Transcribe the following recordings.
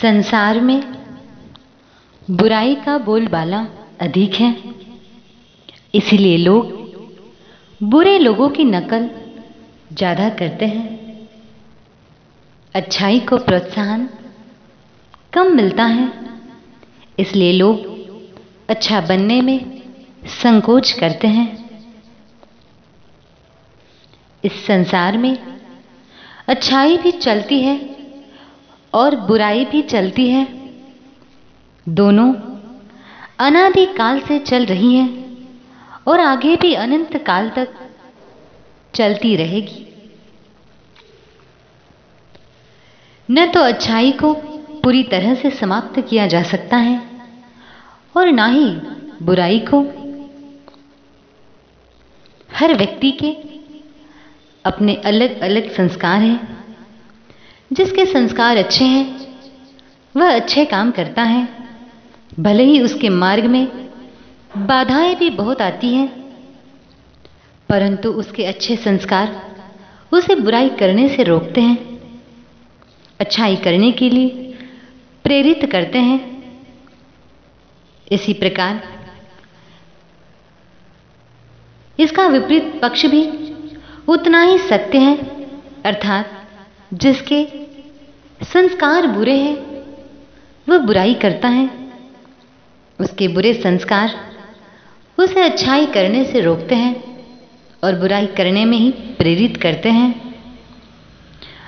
संसार में बुराई का बोलबाला अधिक है, इसलिए लोग बुरे लोगों की नकल ज़्यादा करते हैं। अच्छाई को प्रोत्साहन कम मिलता है, इसलिए लोग अच्छा बनने में संकोच करते हैं। इस संसार में अच्छाई भी चलती है और बुराई भी चलती है। दोनों अनादि काल से चल रही हैं और आगे भी अनंत काल तक चलती रहेगी। न तो अच्छाई को पूरी तरह से समाप्त किया जा सकता है और ना ही बुराई को। हर व्यक्ति के अपने अलग अलग संस्कार हैं। जिसके संस्कार अच्छे हैं वह अच्छे काम करता है, भले ही उसके मार्ग में बाधाएं भी बहुत आती हैं, परंतु उसके अच्छे संस्कार उसे बुराई करने से रोकते हैं, अच्छाई करने के लिए प्रेरित करते हैं। इसी प्रकार इसका विपरीत पक्ष भी उतना ही सत्य है, अर्थात जिसके संस्कार बुरे हैं वह बुराई करता है। उसके बुरे संस्कार उसे अच्छाई करने से रोकते हैं और बुराई करने में ही प्रेरित करते हैं।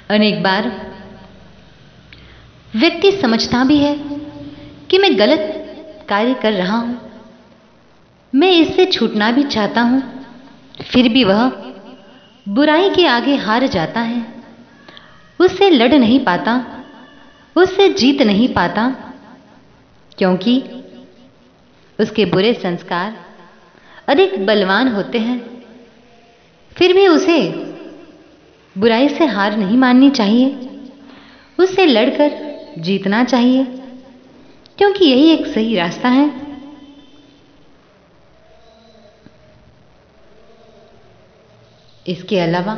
अनेक बार व्यक्ति समझता भी है कि मैं गलत कार्य कर रहा हूं, मैं इससे छूटना भी चाहता हूं, फिर भी वह बुराई के आगे हार जाता है, उससे लड़ नहीं पाता, उससे जीत नहीं पाता, क्योंकि उसके बुरे संस्कार अधिक बलवान होते हैं। फिर भी उसे बुराई से हार नहीं माननी चाहिए, उससे लड़कर जीतना चाहिए, क्योंकि यही एक सही रास्ता है। इसके अलावा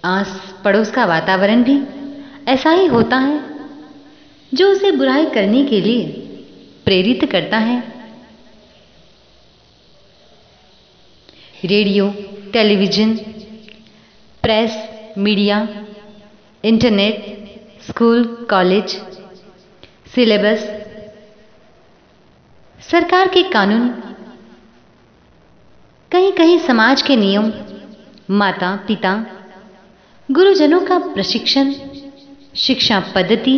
आस पड़ोस का वातावरण भी ऐसा ही होता है जो उसे बुराई करने के लिए प्रेरित करता है। Radio, television, press, media, internet, school, college, syllabus, सरकार के कानून, कहीं कहीं समाज के नियम, माता पिता, गुरुजनों का प्रशिक्षण, शिक्षा पद्धति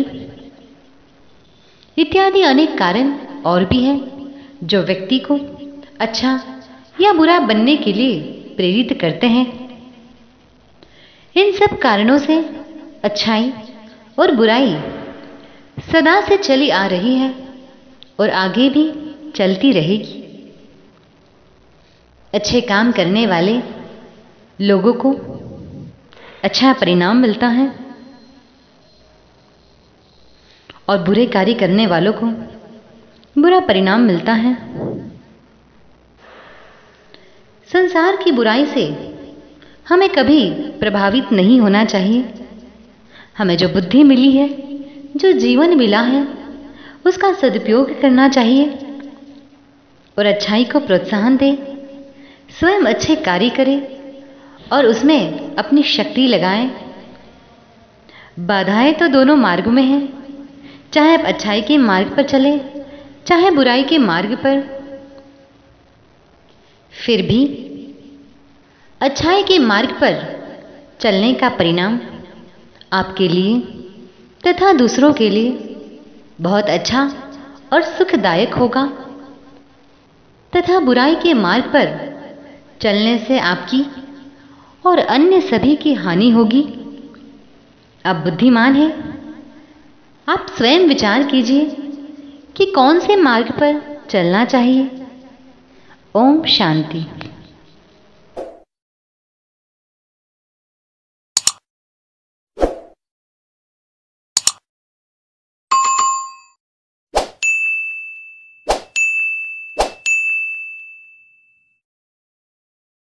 इत्यादि अनेक कारण और भी हैं जो व्यक्ति को अच्छा या बुरा बनने के लिए प्रेरित करते हैं। इन सब कारणों से अच्छाई और बुराई सदा से चली आ रही है और आगे भी चलती रहेगी। अच्छे काम करने वाले लोगों को अच्छा परिणाम मिलता है और बुरे कार्य करने वालों को बुरा परिणाम मिलता है। संसार की बुराई से हमें कभी प्रभावित नहीं होना चाहिए। हमें जो बुद्धि मिली है, जो जीवन मिला है, उसका सदुपयोग करना चाहिए और अच्छाई को प्रोत्साहन दें, स्वयं अच्छे कार्य करें और उसमें अपनी शक्ति लगाएं। बाधाएं तो दोनों मार्ग में हैं, चाहे आप अच्छाई के मार्ग पर चलें, चाहे बुराई के मार्ग पर। फिर भी अच्छाई के मार्ग पर चलने का परिणाम आपके लिए तथा दूसरों के लिए बहुत अच्छा और सुखदायक होगा, तथा बुराई के मार्ग पर चलने से आपकी और अन्य सभी की हानि होगी। आप बुद्धिमान हैं, आप स्वयं विचार कीजिए कि कौन से मार्ग पर चलना चाहिए। ओम शांति।